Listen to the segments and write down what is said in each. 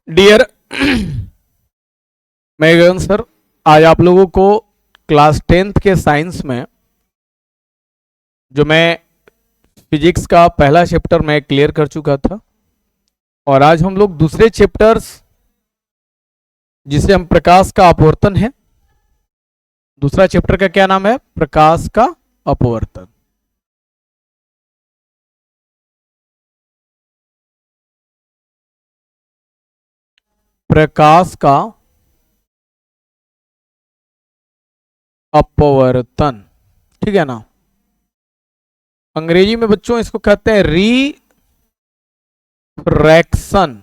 Dear मैं गगन sir, आज आप लोगों को क्लास 10th के साइंस में जो मैं फिजिक्स का पहला चैप्टर मैं क्लियर कर चुका था और आज हम लोग दूसरे चैप्टर्स जिसे हम प्रकाश का अपवर्तन है, दूसरा चैप्टर का क्या नाम है? प्रकाश का अपवर्तन। प्रकाश का अपवर्तन, ठीक है ना। अंग्रेजी में बच्चों इसको कहते हैं refraction,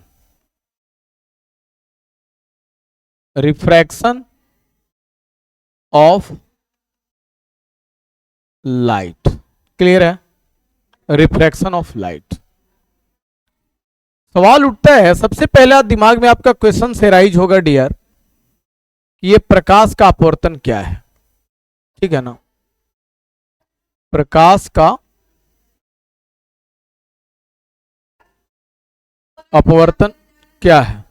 refraction of light. Clear है? Refraction of light. सवाल उठता है, सबसे पहला दिमाग में आपका क्वेश्चन से राइज होगा डियर कि ये प्रकाश का अपवर्तन क्या है, ठीक है ना। प्रकाश का अपवर्तन क्या है?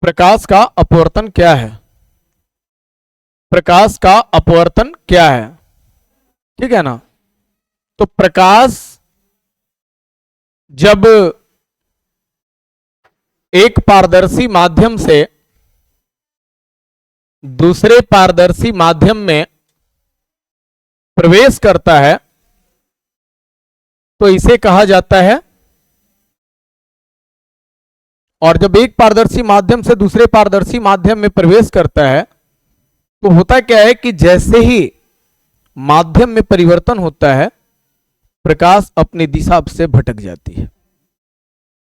प्रकाश का अपवर्तन क्या है? प्रकाश का अपवर्तन क्या है, ठीक है ना। तो प्रकाश जब एक पारदर्शी माध्यम से दूसरे पारदर्शी माध्यम में प्रवेश करता है तो इसे कहा जाता है, और जब एक पारदर्शी माध्यम से दूसरे पारदर्शी माध्यम में प्रवेश करता है तो होता क्या है कि जैसे ही माध्यम में परिवर्तन होता है प्रकाश अपनी दिशा से भटक जाती है,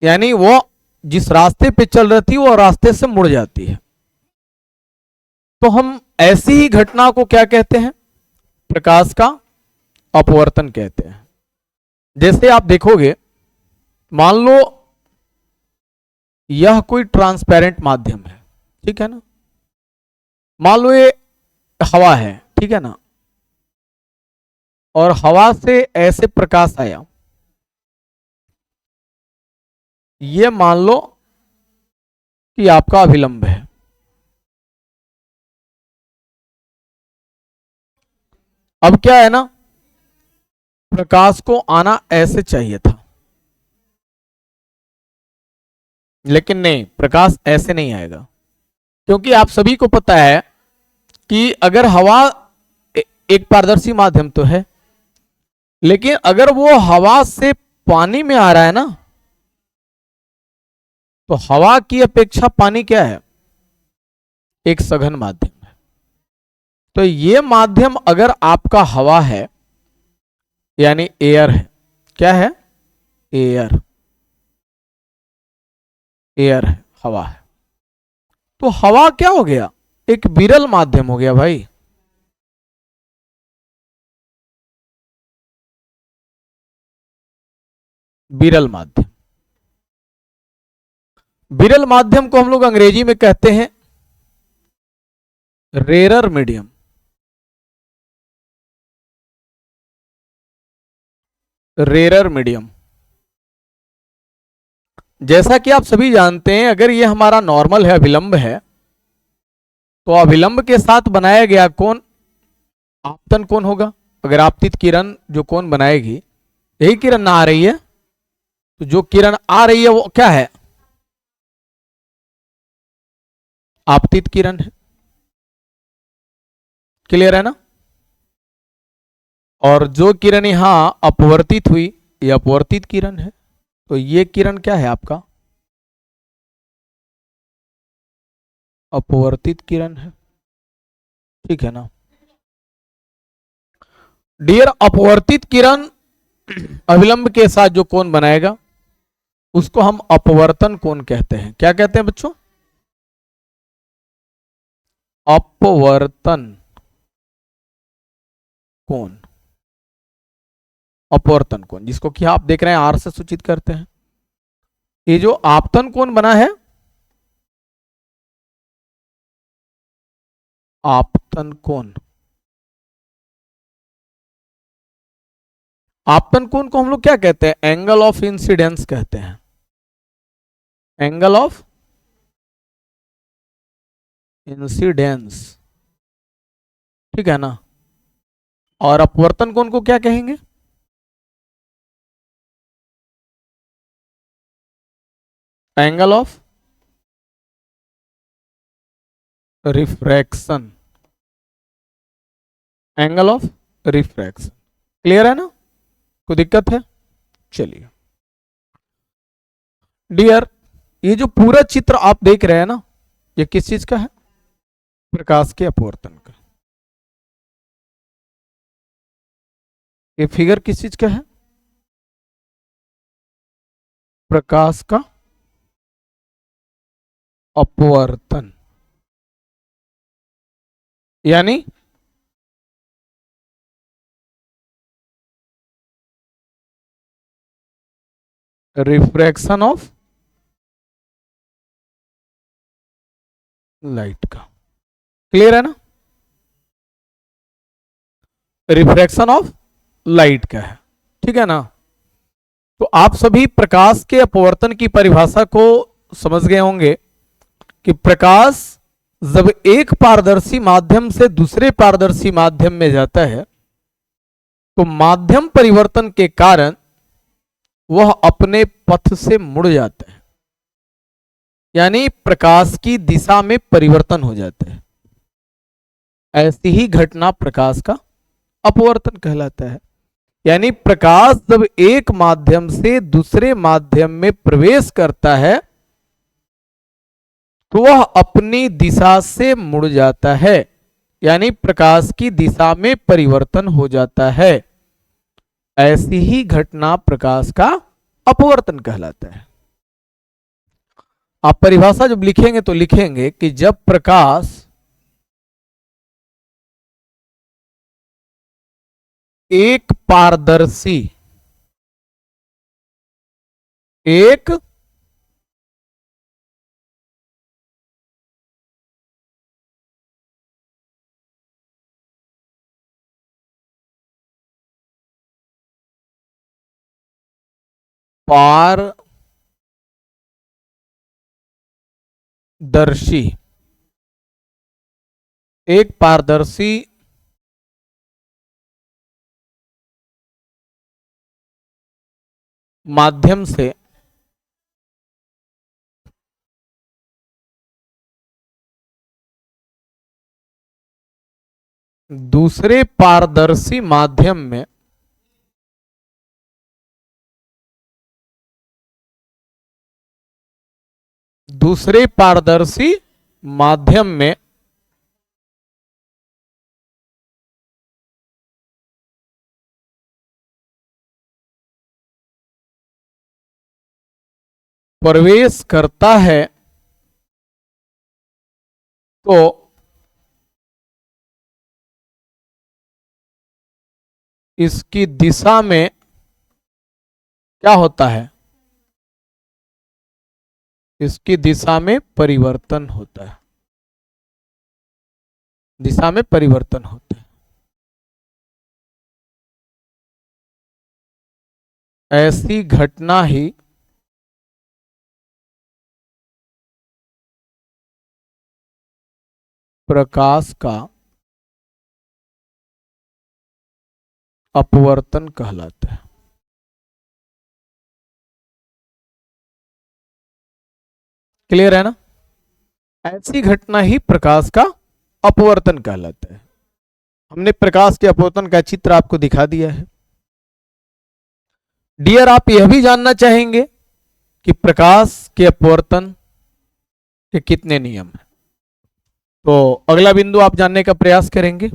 यानी वो जिस रास्ते पे चल रही थी वो रास्ते से मुड़ जाती है। तो हम ऐसी ही घटना को क्या कहते हैं? प्रकाश का अपवर्तन कहते हैं। जैसे आप देखोगे, मान लो यह कोई ट्रांसपेरेंट माध्यम है, ठीक है ना। मान लो ये हवा है, ठीक है ना, और हवा से ऐसे प्रकाश आया, ये मान लो कि आपका अभिलंब है। अब क्या है ना, प्रकाश को आना ऐसे चाहिए था, लेकिन नहीं, प्रकाश ऐसे नहीं आएगा, क्योंकि आप सभी को पता है कि अगर हवा एक पारदर्शी माध्यम तो है, लेकिन अगर वो हवा से पानी में आ रहा है ना, तो हवा की अपेक्षा पानी क्या है? एक सघन माध्यम है। तो ये माध्यम अगर आपका हवा है, यानी एयर है, क्या है? एयर, एयर है, हवा है। तो हवा क्या हो गया? एक विरल माध्यम हो गया भाई। विरल माध्यम, विरल माध्यम को हम लोग अंग्रेजी में कहते हैं रेरर मीडियम। रेरर मीडियम, जैसा कि आप सभी जानते हैं, अगर ये हमारा नॉर्मल है, अभिलंब है, तो अभिलंब के साथ बनाया गया कोण आपतन कोण होगा। अगर आपतित किरण जो कोण बनाएगी, यही किरण ना आ रही है, तो जो किरण आ रही है वो क्या है? आपतित किरण है। क्लियर है ना। और जो किरण यहां अपवर्तित हुई, ये अपवर्तित किरण है। तो ये किरण क्या है आपका? अपवर्तित किरण है, ठीक है ना। डियर, अपवर्तित किरण अभिलंब के साथ जो कोण बनाएगा उसको हम अपवर्तन कोण कहते हैं। क्या कहते हैं बच्चों? अपवर्तन कोण, अपवर्तन कोण, जिसको कि आप देख रहे हैं आर से सूचित करते हैं। ये जो आपतन कोण बना है, आपतन कोण, आपतन कोण को हम लोग क्या कहते हैं? एंगल ऑफ इंसिडेंस कहते हैं। एंगल ऑफ इंसिडेंस, ठीक है ना। और अपवर्तन कोण को क्या कहेंगे? Angle of refraction, angle of refraction. Clear है ना? कोई दिक्कत है? चलिए डियर, ये जो पूरा चित्र आप देख रहे हैं ना, ये किस चीज का है? प्रकाश के अपवर्तन का। ये फिगर किस चीज का है? प्रकाश का अपवर्तन, यानी रिफ्रैक्शन ऑफ लाइट का। क्लियर है ना? रिफ्रैक्शन ऑफ लाइट का है, ठीक है ना। तो आप सभी प्रकाश के अपवर्तन की परिभाषा को समझ गए होंगे कि प्रकाश जब एक पारदर्शी माध्यम से दूसरे पारदर्शी माध्यम में जाता है तो माध्यम परिवर्तन के कारण वह अपने पथ से मुड़ जाता है, यानी प्रकाश की दिशा में परिवर्तन हो जाता है। ऐसी ही घटना प्रकाश का अपवर्तन कहलाता है। यानी प्रकाश जब एक माध्यम से दूसरे माध्यम में प्रवेश करता है तो वह अपनी दिशा से मुड़ जाता है, यानी प्रकाश की दिशा में परिवर्तन हो जाता है। ऐसी ही घटना प्रकाश का अपवर्तन कहलाता है। आप परिभाषा जब लिखेंगे तो लिखेंगे कि जब प्रकाश एक पारदर्शी, एक पारदर्शी, एक पारदर्शी माध्यम से दूसरे पारदर्शी माध्यम में दूसरे पारदर्शी माध्यम में प्रवेश करता है तो इसकी दिशा में क्या होता है? इसकी दिशा में परिवर्तन होता है, दिशा में परिवर्तन होता है। ऐसी घटना ही प्रकाश का अपवर्तन कहलाता है। क्लियर है ना? ऐसी घटना ही प्रकाश का अपवर्तन कहलाता है। हमने प्रकाश के अपवर्तन का चित्र आपको दिखा दिया है। डियर, आप यह भी जानना चाहेंगे कि प्रकाश के अपवर्तन के कितने नियम हैं? तो अगला बिंदु आप जानने का प्रयास करेंगे।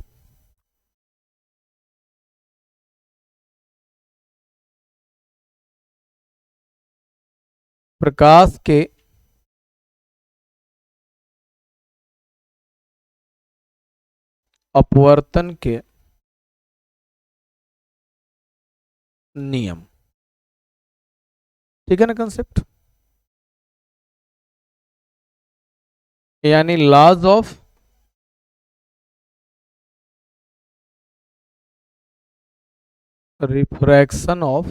प्रकाश के अपवर्तन के नियम, ठीक है ना कंसेप्ट, यानी laws of refraction of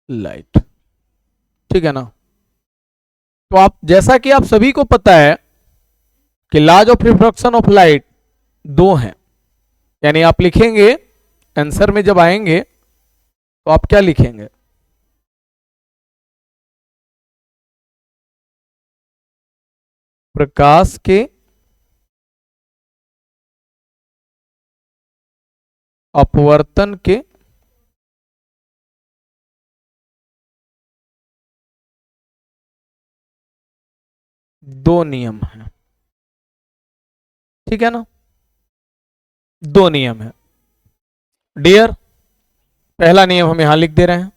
light. ठीक है ना। तो आप जैसा कि आप सभी को पता है कि laws of refraction of light दो हैं, यानी आप लिखेंगे आंसर में जब आएंगे तो आप क्या लिखेंगे, प्रकाश के अपवर्तन के दो नियम हैं, ठीक है ना, दो नियम है डियर। पहला नियम हम यहां लिख दे रहे हैं,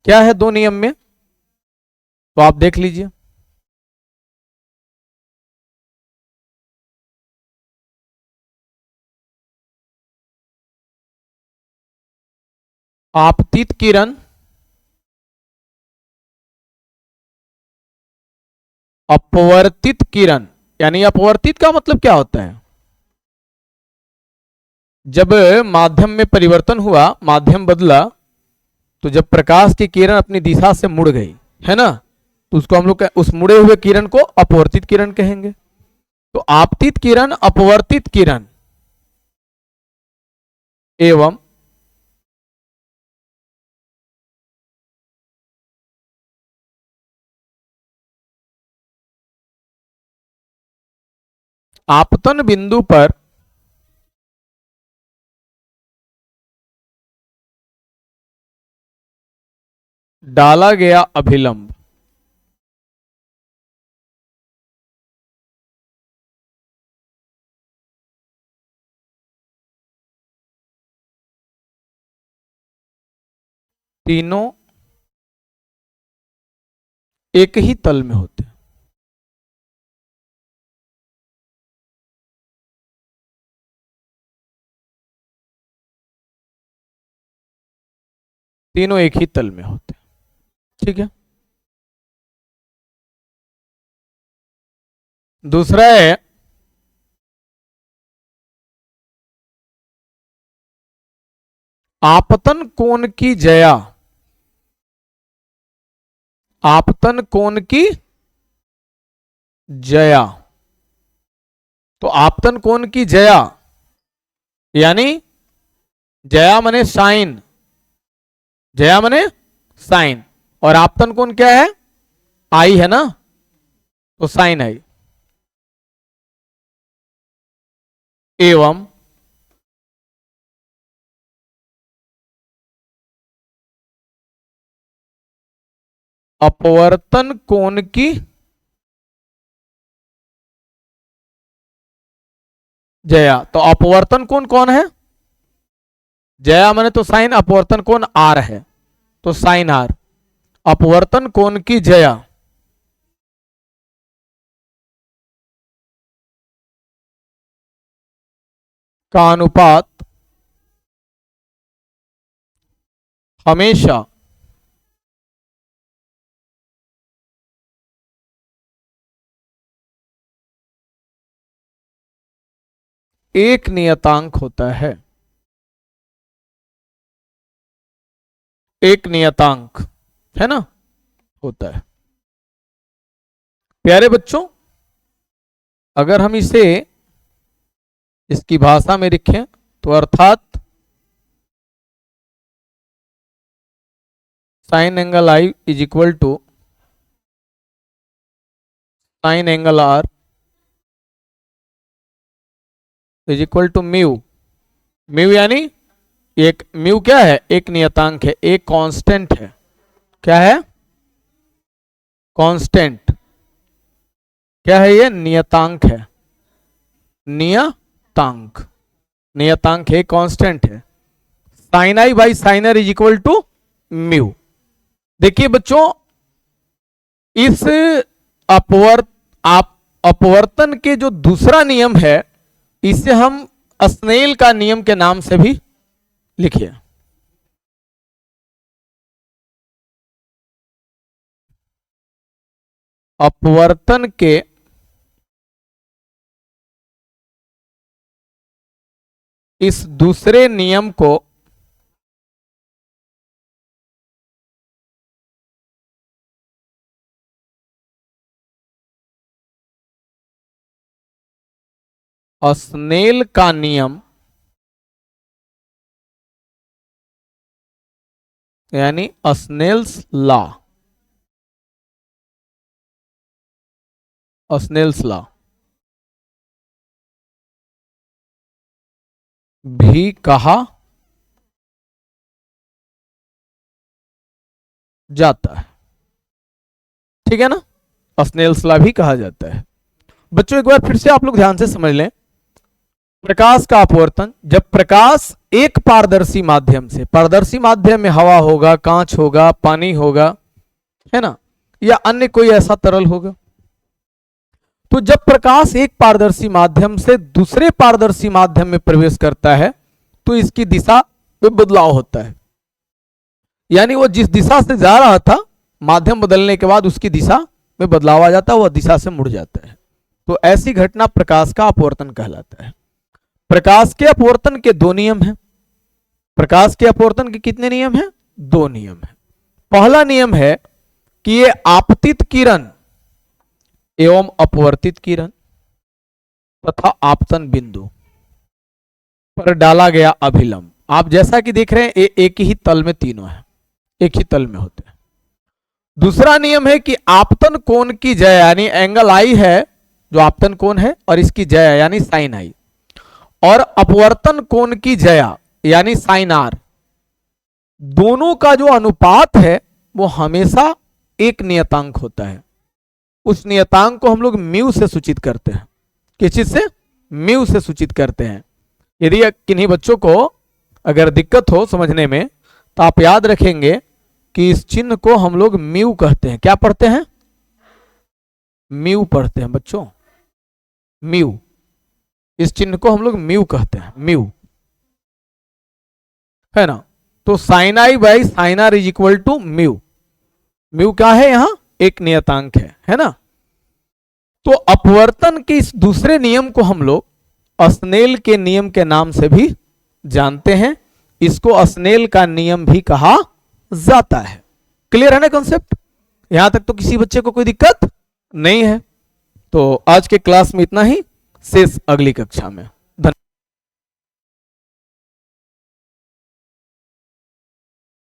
क्या है दो नियम में, तो आप देख लीजिए। आपतित किरण अपवर्तित किरण, यानी अपवर्तित का मतलब क्या होता है, जब माध्यम में परिवर्तन हुआ, माध्यम बदला, तो जब प्रकाश की किरण अपनी दिशा से मुड़ गई है ना, तो उसको हम लोग उस मुड़े हुए किरण को अपवर्तित किरण कहेंगे। तो आपतित किरण अपवर्तित किरण एवं आपतन बिंदु पर डाला गया अभिलंब तीनों एक ही तल में होते हैं। तीनों एक ही तल में होते हैं, ठीक है। दूसरा है आपतन कोण की जया, आपतन कोण की जया, तो आपतन कोण की जया यानी जया मने साइन, जया मने साइन, और आपतन कोण क्या है, आई है ना, तो साइन आई, एवं अपवर्तन कोण की जया, तो अपवर्तन कोण कौन है, जया माने तो साइन, अपवर्तन कोण आर है, तो साइन आर, अपवर्तन कोण की जया का अनुपात हमेशा एक नियतांक होता है, एक नियतांक है ना होता है। प्यारे बच्चों, अगर हम इसे इसकी भाषा में लिखें तो अर्थात sine angle i is equal to sine angle r is equal to mu, mu यानी एक, म्यू क्या है, एक नियतांक है, एक कांस्टेंट है, क्या है, कांस्टेंट, क्या है ये, नियतांक है, नियतांक, नियतांक है, कांस्टेंट है, sine i by sine r is equal to mu. देखिए बच्चों, इस अपवर्तन के जो दूसरा नियम है इसे हम स्नेल का नियम के नाम से भी लिखिए। अपवर्तन के इस दूसरे नियम को स्नेल का नियम यानी स्नेल्स लॉ, स्नेल्स लॉ भी कहा जाता है। ठीक है ना, स्नेल्स लॉ भी कहा जाता है। बच्चों एक बार फिर से आप लोग ध्यान से समझ लें, प्रकाश का अपवर्तन, जब प्रकाश एक पारदर्शी माध्यम से, पारदर्शी माध्यम में हवा होगा, कांच होगा, पानी होगा, है ना, या अन्य कोई ऐसा तरल होगा, तो जब प्रकाश एक पारदर्शी माध्यम से दूसरे पारदर्शी माध्यम में प्रवेश करता है तो इसकी दिशा में बदलाव होता है। यानी वो जिस दिशा से जा रहा था, माध्यम बदलने के बाद उसकी दिशा में बदलाव आ जाता है, वह दिशा से मुड़ जाता है। तो ऐसी घटना प्रकाश का अपवर्तन कहलाता है। प्रकाश के अपवर्तन के दो नियम हैं। प्रकाश के अपवर्तन के कितने नियम हैं? दो नियम हैं। पहला नियम है कि ये आपतित किरण एवं अपवर्तित किरण तथा आपतन बिंदु पर डाला गया अभिलंब, आप जैसा कि देख रहे हैं एक ही तल में तीनों है, एक ही तल में होते हैं। दूसरा नियम है कि आपतन कोण की जया यानी एंगल आई है जो आपतन कोण है, और इसकी जया यानी साइन आई, और अपवर्तन कोण की जया यानी साइन आर, दोनों का जो अनुपात है वो हमेशा एक नियतांक होता है। उस नियतांक को हम लोग म्यू से सूचित करते हैं। किस चीज से? म्यू से सूचित करते हैं। यदि किन्हीं बच्चों को अगर दिक्कत हो समझने में तो आप याद रखेंगे कि इस चिन्ह को हम लोग म्यू कहते हैं। क्या पढ़ते हैं? म्यू पढ़ते हैं बच्चों, म्यू। इस चिन्ह को हम लोग म्यू कहते हैं, म्यू, है ना। तो sine i by sine r is equal to mu. Mu क्या है? यहां एक नियतांक है ना। तो अपवर्तन के इस दूसरे नियम को हम लोग स्नेल के नियम के नाम से भी जानते हैं। इसको स्नेल का नियम भी कहा जाता है। क्लियर है ना कॉन्सेप्ट? यहां तक तो किसी बच्चे को कोई दिक्कत नहीं है। तो आज के क्लास में इतना ही, शेष अगली कक्षा में।